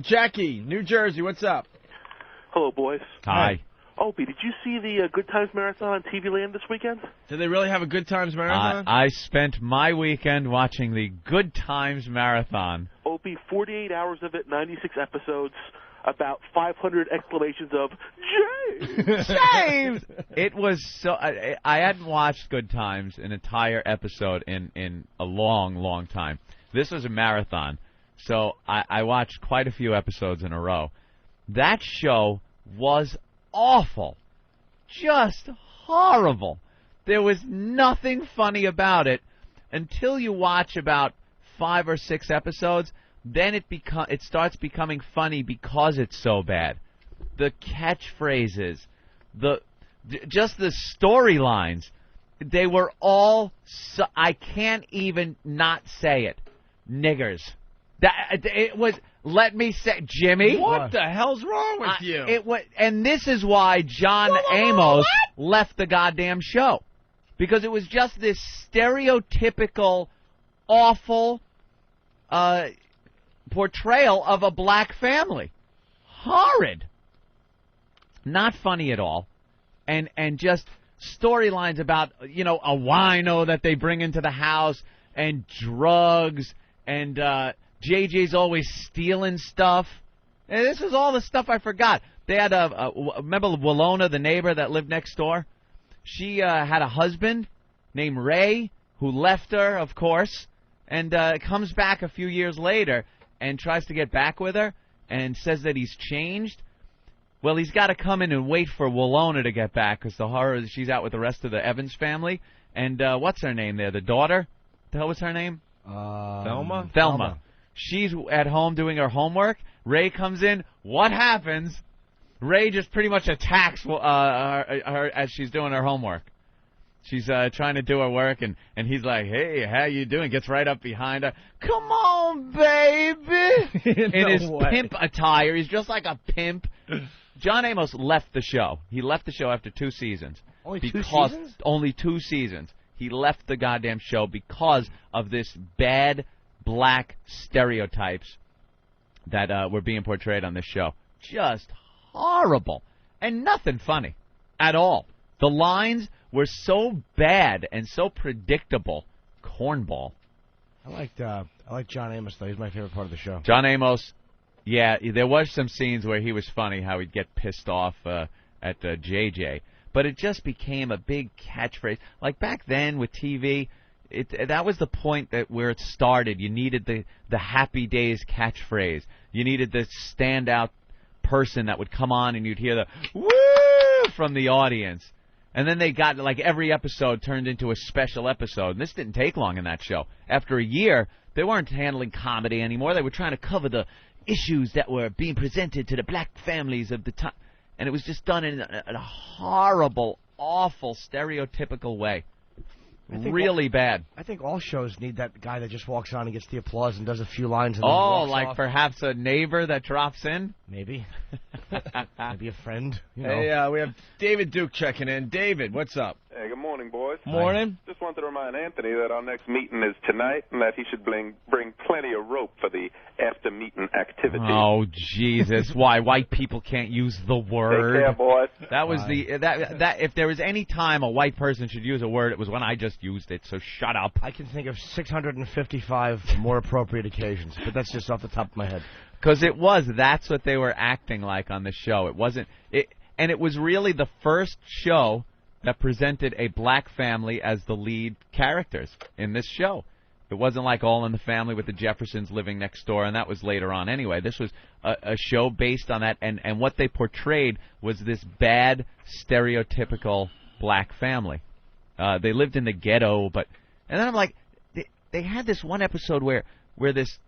Jackie, New Jersey, what's up? Hello, boys. Hi. Opie, did you see the Good Times Marathon on TV Land this weekend? Did they really have a Good Times Marathon? I spent my weekend watching the Good Times Marathon. Opie, 48 hours of it, 96 episodes, about 500 exclamations of, James! James! It was so... I hadn't watched Good Times, an entire episode, in a long, long time. This was a marathon, so I watched quite a few episodes in a row. That show was awful. Just horrible. There was nothing funny about it until you watch about 5 or 6 episodes. Then it starts becoming funny because it's so bad. The catchphrases, just the storylines, they were all I can't even not say it. Niggers. It was. Let me say, Jimmy. What the hell's wrong with you? And this is why John Amos left the goddamn show. Because it was just this stereotypical, awful portrayal of a black family. Horrid. Not funny at all. And just storylines about, a wino that they bring into the house and drugs and JJ's always stealing stuff. And this is all the stuff I forgot. They had remember Willona, the neighbor that lived next door? She had a husband named Ray who left her, of course, and comes back a few years later and tries to get back with her and says that he's changed. Well, he's got to come in and wait for Willona to get back because the horror is she's out with the rest of the Evans family. And what's her name there? The daughter? What the hell was her name? Thelma? Thelma. She's at home doing her homework. Ray comes in. What happens? Ray just pretty much attacks her as she's doing her homework. She's trying to do her work, and he's like, "Hey, how you doing?" Gets right up behind her. "Come on, baby!" In his pimp attire. He's just like a pimp. John Amos left the show. He left the show after 2 seasons. Only 2 seasons? Only 2 seasons. He left the goddamn show because of this bad black stereotypes that were being portrayed on this show. Just horrible. And nothing funny at all. The lines were so bad and so predictable. Cornball. I like John Amos, though. He's my favorite part of the show. John Amos, yeah, there was some scenes where he was funny, how he'd get pissed off at JJ. But it just became a big catchphrase. Like back then with TV, that was the point where it started. You needed the Happy Days catchphrase. You needed the standout person that would come on and you'd hear the woo from the audience. And then they got, like, every episode turned into a special episode. And this didn't take long in that show. After a year, they weren't handling comedy anymore. They were trying to cover the issues that were being presented to the black families of the time. And it was just done in a horrible, awful, stereotypical way. Really bad. I think all shows need that guy that just walks on and gets the applause and does a few lines and then walks like off. Perhaps a neighbor that drops in? Maybe. Maybe a friend. Hey, we have David Duke checking in. David, what's up? Hey, good morning, boys. Morning. Just wanted to remind Anthony that our next meeting is tonight and that he should bring plenty of rope for the after-meeting activity. Oh, Jesus. Why? White people can't use the word. Take care, boys. That was that if there was any time a white person should use a word, it was when I just used it, so shut up. I can think of 655 more appropriate occasions, but that's just off the top of my head. Because that's what they were acting like on the show. It wasn't, and it was really the first show that presented a black family as the lead characters in this show. It wasn't like All in the Family with the Jeffersons living next door, and that was later on anyway. This was a show based on that, and what they portrayed was this bad, stereotypical black family. They lived in the ghetto, and then I'm like, they had this one episode where this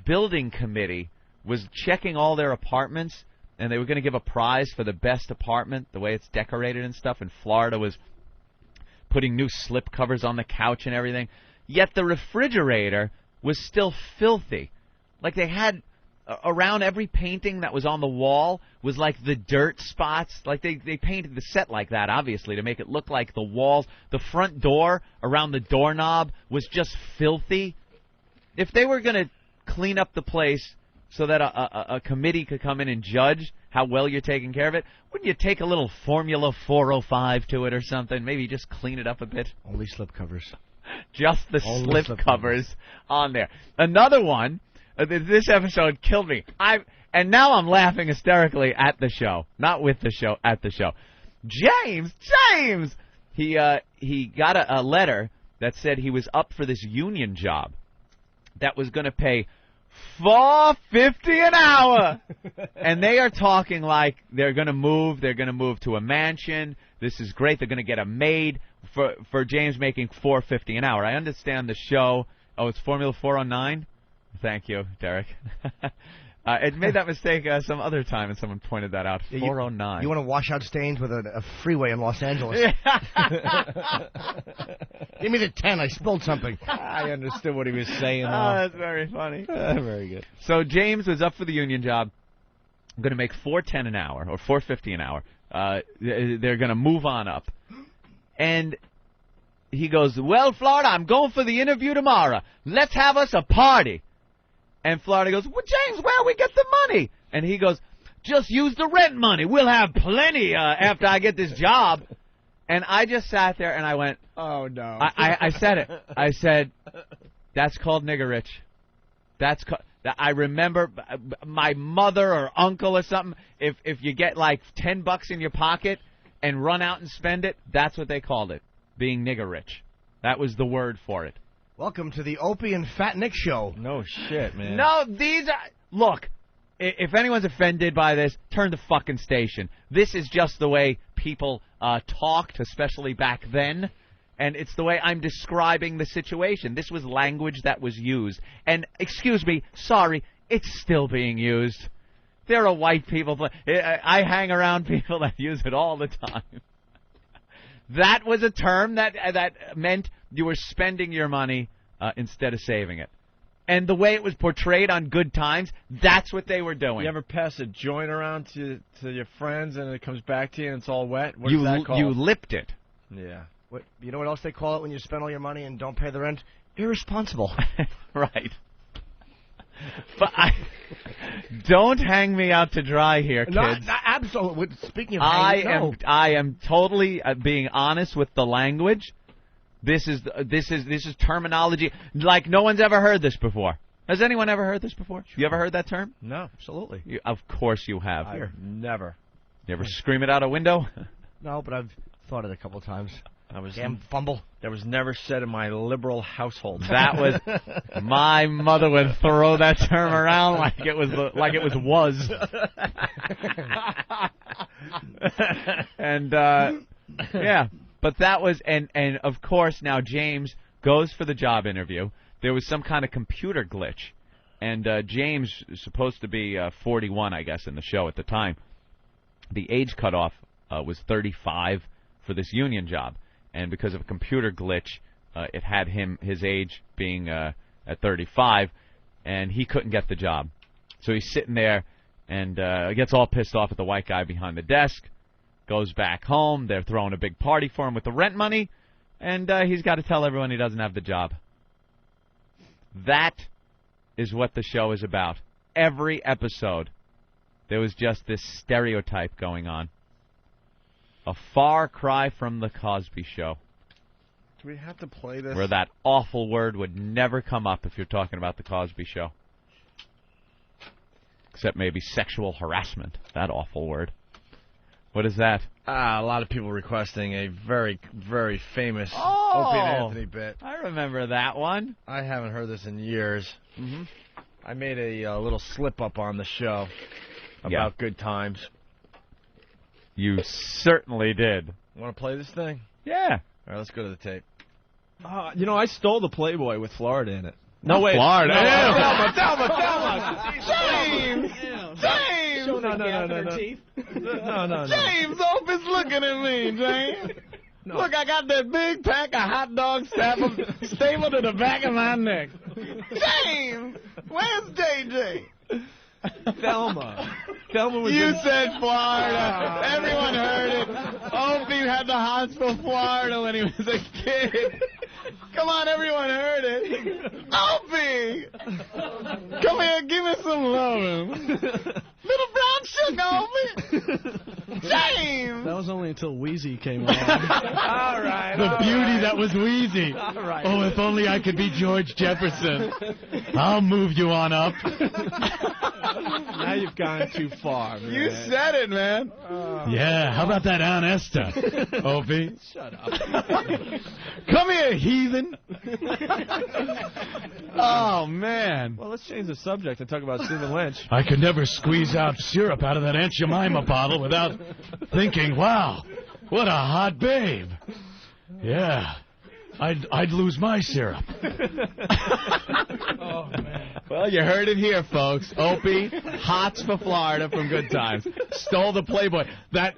building committee was checking all their apartments, and they were going to give a prize for the best apartment, the way it's decorated and stuff, and Florida was putting new slip covers on the couch and everything. Yet the refrigerator was still filthy. Like they had around every painting that was on the wall was like the dirt spots. Like they painted the set like that, obviously, to make it look like the walls. The front door around the doorknob was just filthy. If they were going to clean up the place so that a committee could come in and judge how well you're taking care of it? Wouldn't you take a little Formula 405 to it or something? Maybe just clean it up a bit? Only slip covers. Just the Only slip covers on there. Another one, this episode killed me. And now I'm laughing hysterically at the show. Not with the show, at the show. James! He got a letter that said he was up for this union job that was going to pay $4.50 an hour. And they are talking like they're going to move to a mansion. This is great. They're going to get a maid for James making $4.50 an hour. I understand the show. Oh, it's Formula 409? Thank you, Derek. It made that mistake some other time, and someone pointed that out. 409. You want to wash out stains with a freeway in Los Angeles? Give me the 10. I spilled something. I understood what he was saying. Oh, that's very funny. Very good. So James was up for the union job. I'm going to make $4.10 an hour, or $4.50 an hour. They're going to move on up. And he goes, well, Florida, I'm going for the interview tomorrow. Let's have us a party. And Florida goes, well, James, where we get the money? And he goes, just use the rent money. We'll have plenty after I get this job. And I just sat there and I went, oh, no. I said it. I said, that's called nigger rich. I remember my mother or uncle or something, if you get like $10 in your pocket and run out and spend it, that's what they called it, being nigger rich. That was the word for it. Welcome to the Opie and Fat Nick show. No shit, man. No, these are... Look, if anyone's offended by this, turn the fucking station. This is just the way people talked, especially back then. And it's the way I'm describing the situation. This was language that was used. And, excuse me, sorry, it's still being used. There are white people... I hang around people that use it all the time. That was a term that meant you were spending your money instead of saving it. And the way it was portrayed on Good Times, that's what they were doing. You ever pass a joint around to your friends and it comes back to you and it's all wet? What's that called? You lipped it. Yeah. You know what else they call it when you spend all your money and don't pay the rent? Irresponsible. Right. But don't hang me out to dry here, kids. No, absolutely. Speaking of hanging, I am totally being honest with the language. This is terminology like no one's ever heard this before. Has anyone ever heard this before? You ever heard that term? No, absolutely. Of course you have. Never. You ever scream it out a window? No, but I've thought it a couple times. Damn fumble. That was never said in my liberal household. That was my mother would throw that term around like it was. And yeah, but that was and of course now James goes for the job interview. There was some kind of computer glitch, and James is supposed to be 41, I guess, in the show at the time. The age cutoff was 35 for this union job. And because of a computer glitch, it had his age being at 35, and he couldn't get the job. So he's sitting there and gets all pissed off at the white guy behind the desk, goes back home. They're throwing a big party for him with the rent money, and he's got to tell everyone he doesn't have the job. That is what the show is about. Every episode, there was just this stereotype going on. A far cry from the Cosby Show. Do we have to play this? Where that awful word would never come up if you're talking about the Cosby Show. Except maybe sexual harassment. That awful word. What is that? A lot of people requesting a very, very famous Opie and Anthony bit. I remember that one. I haven't heard this in years. Mm-hmm. I made a little slip-up on the show about Good Times. You certainly did. Want to play this thing? Yeah. All right, let's go to the tape. I stole the Playboy with Florida in it. No, wait. Florida. No, Thelma. James! James! No. James, Opie's looking at me, James. No. Look, I got that big pack of hot dogs stapled to the back of my neck. James! Where's JJ? Thelma was You said Florida. Everyone heard it. Opie had the hots for Florida when he was a kid. Come on, everyone heard it. Opie! Come here, give me some loving. Little brown sugar, Opie. James! That was only until Wheezy came along. All right. The beauty that was Wheezy. All right. Oh, if only I could be George Jefferson. I'll move you on up. Now you've gone too far, man. You said it, man. Yeah, how about that Aunt Esther? Opie. Shut up. Come here, heathen. Oh, man. Well, let's change the subject and talk about Stephen Lynch. I could never squeeze out syrup out of that Aunt Jemima bottle without thinking, wow, what a hot babe. Yeah, I'd lose my syrup. Oh, man. Well, you heard it here, folks. Opie, hots for Florida from Good Times. Stole the Playboy. That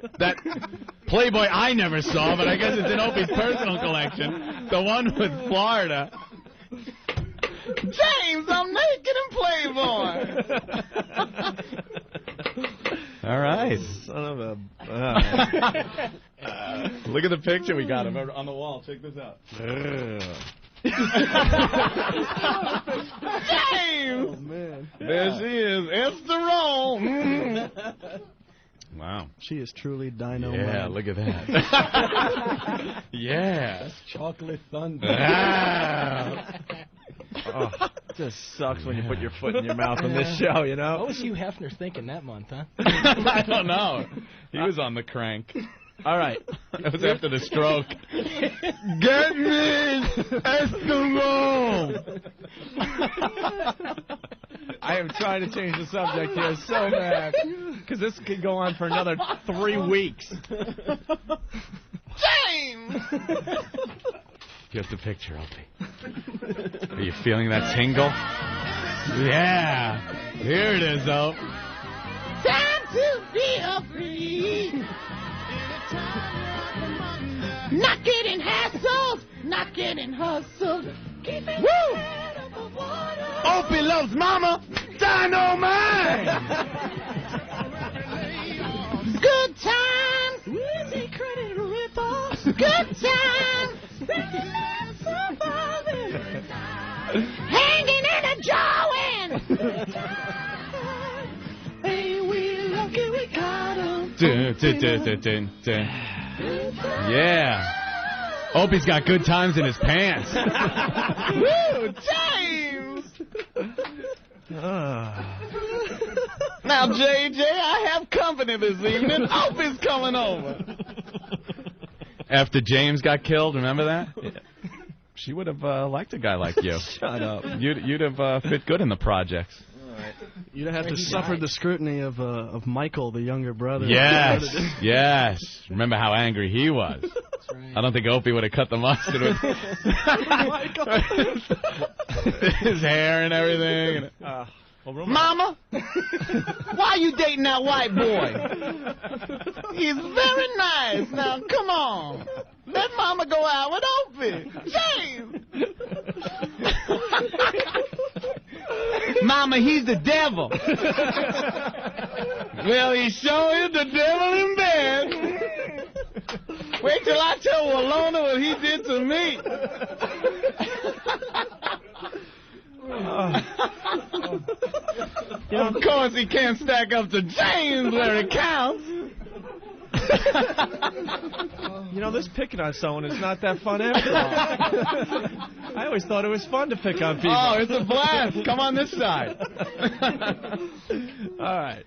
Playboy I never saw, but I guess it's in Opie's personal collection. The one with Florida. James, I'm naked in Playboy. All right. Son of a... Look at the picture we got of her on the wall. Check this out. James! Oh, man. There she is. Esther Roll. Wow. She is truly dynamite. Yeah, look at that. Yeah. Chocolate thunder. Wow. Oh, it just sucks when you put your foot in your mouth on this show, you know? What was Hugh Hefner thinking that month, huh? I don't know. He was on the crank. All right. It was after the stroke. Get me Eskimo! I am trying to change the subject here so bad. Because this could go on for another 3 weeks. James! Here's the picture, Opie. Are you feeling that tingle? Yeah. Here it is, though. Time to be a free. Not getting hassled, not getting hustled. Woo! Opie loves mama. Dynamite! Good times. Easy credit rip-offs. Good times. Hanging in a drawing. Hey, we lucky we got 'em. Yeah. Opie's got good times in his pants. Woo, James! Now, JJ, I have company this evening. Opie's coming over. After James got killed, remember that? Yeah. She would have liked a guy like you. Shut up. You'd have fit good in the projects. You'd have to suffer the scrutiny of Michael, the younger brother. Yes, yes. Remember how angry he was. That's right. I don't think Opie would have cut the mustard with his hair and everything. Mama, why are you dating that white boy? He's very nice. Now, come on. Let Mama go out with Opie. James. Mama, he's the devil. Well, he sure is the devil in bed. Wait till I tell Walona what he did to me. Of course he can't stack up to James where it counts. You know, this picking on someone is not that fun after all. I always thought it was fun to pick on people. Oh, it's a blast. Come on this side. All right.